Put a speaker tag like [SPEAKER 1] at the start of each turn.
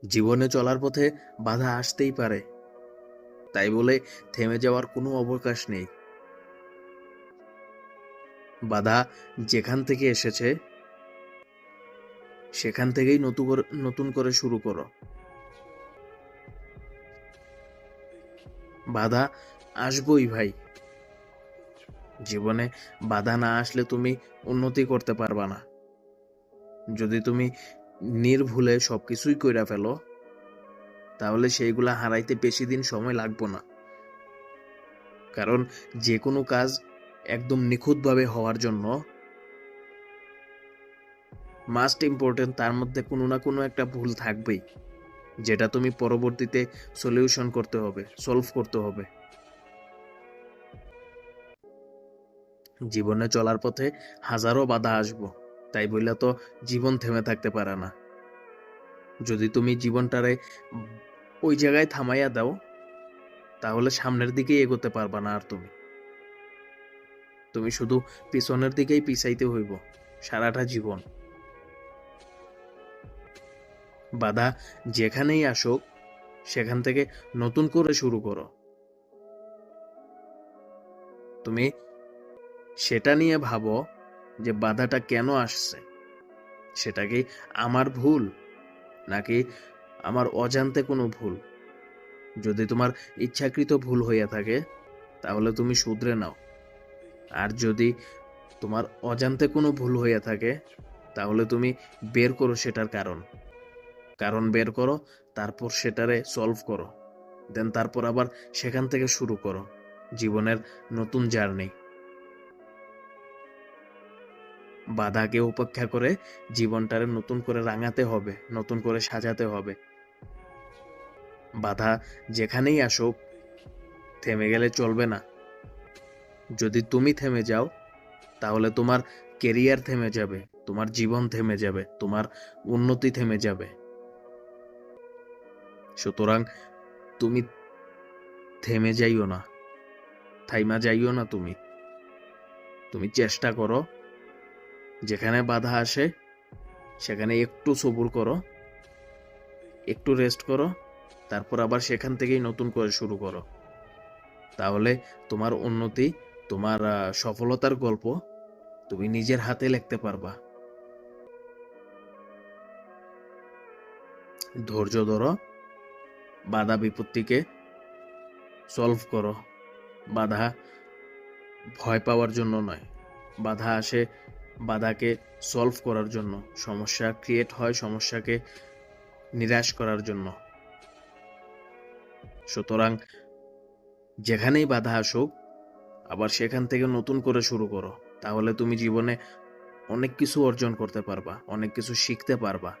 [SPEAKER 1] জীবনে চলার পথে বাধা আসতেই পারে, তাই বলে থেমে যাওয়ার কোনো অবকাশ নেই। বাধা যেখান থেকে এসেছে সেখান থেকেই নতুন করে শুরু করো। বাধা আসবই ভাই। জীবনে বাধা না আসলে তুমি উন্নতি করতে পারবা না। যদি তুমি নির্ভুলে সবকিছুই কইরা ফেলো, তাহলে সেইগুলা হারাইতে বেশি দিন সময় লাগবে না। কারণ যে কোনো কাজ একদম নিখুঁতভাবে হওয়ার জন্য মাস্ট ইম্পর্টেন্ট তার মধ্যে কোনো না কোনো একটা ভুল থাকবেই, যেটা তুমি পরবর্তীতে সলিউশন করতে হবে, সলভ করতে হবে। জীবনে চলার পথে হাজারো বাধা আসবো, তাই বললে তো জীবন থেমে থাকতে পারে না। যদি তুমি জীবনটারে ওই জায়গায় থামাইয়া দাও, তাহলে সামনের দিকেই এগোতে পারবা না। আর তুমি শুধু পিছনের দিকেই পিছাইতে হইব সারাটা জীবন। বাধা যেখানেই আসুক, সেখান থেকে নতুন করে শুরু করো। তুমি সেটা নিয়ে ভাবো যে বাধাটা কেন আসছে। সেটা কি আমার ভুল, নাকি আমার অজান্তে কোনো ভুল? যদি তোমার ইচ্ছাকৃত ভুল হইয়া থাকে, তাহলে তুমি শুধরে নাও। আর যদি তোমার অজান্তে কোনো ভুল হইয়া থাকে, তাহলে তুমি বের করো সেটার কারণ বের করো, তারপর সেটারে সলভ করো। দেন তারপর আবার সেখান থেকে শুরু করো জীবনের নতুন জার্নি। বাধাকে উপেক্ষা করে জীবনটারে নতুন করে রাঙাতে হবে, নতুন করে সাজাতে হবে। বাধা যেখানেই আসুক, থেমে গেলে চলবে না। যদি তুমি থেমে যাও, তাহলে তোমার কেরিয়ার থেমে যাবে, তোমার জীবন থেমে যাবে, তোমার উন্নতি থেমে যাবে। সুতরাং তুমি থেমে যাইও না, থাইমা যাইও না। তুমি চেষ্টা করো, যেখানে বাধা আসে সেখানে একটু সবুর করো, একটু রেস্ট করো, তারপর আবার সেখান থেকেই নতুন করে শুরু করো। তাহলে তোমার উন্নতি, তোমার সফলতার গল্প তুমি নিজের হাতে লিখতে পারবা। ধৈর্য ধরো, বাধা বিপত্তিকে সলভ করো। বাধা ভয় পাওয়ার জন্য নয়, বাধা আসে বাধাকে সলভ করার জন্য। সমস্যা ক্রিয়েট হয় সমস্যাকে নিরাশ করার জন্য। সুতরাং যেখানেই বাধা আসুক, আবার সেখান থেকে নতুন করে শুরু করো। তাহলে তুমি জীবনে অনেক কিছু অর্জন করতে পারবা, অনেক কিছু শিখতে পারবা।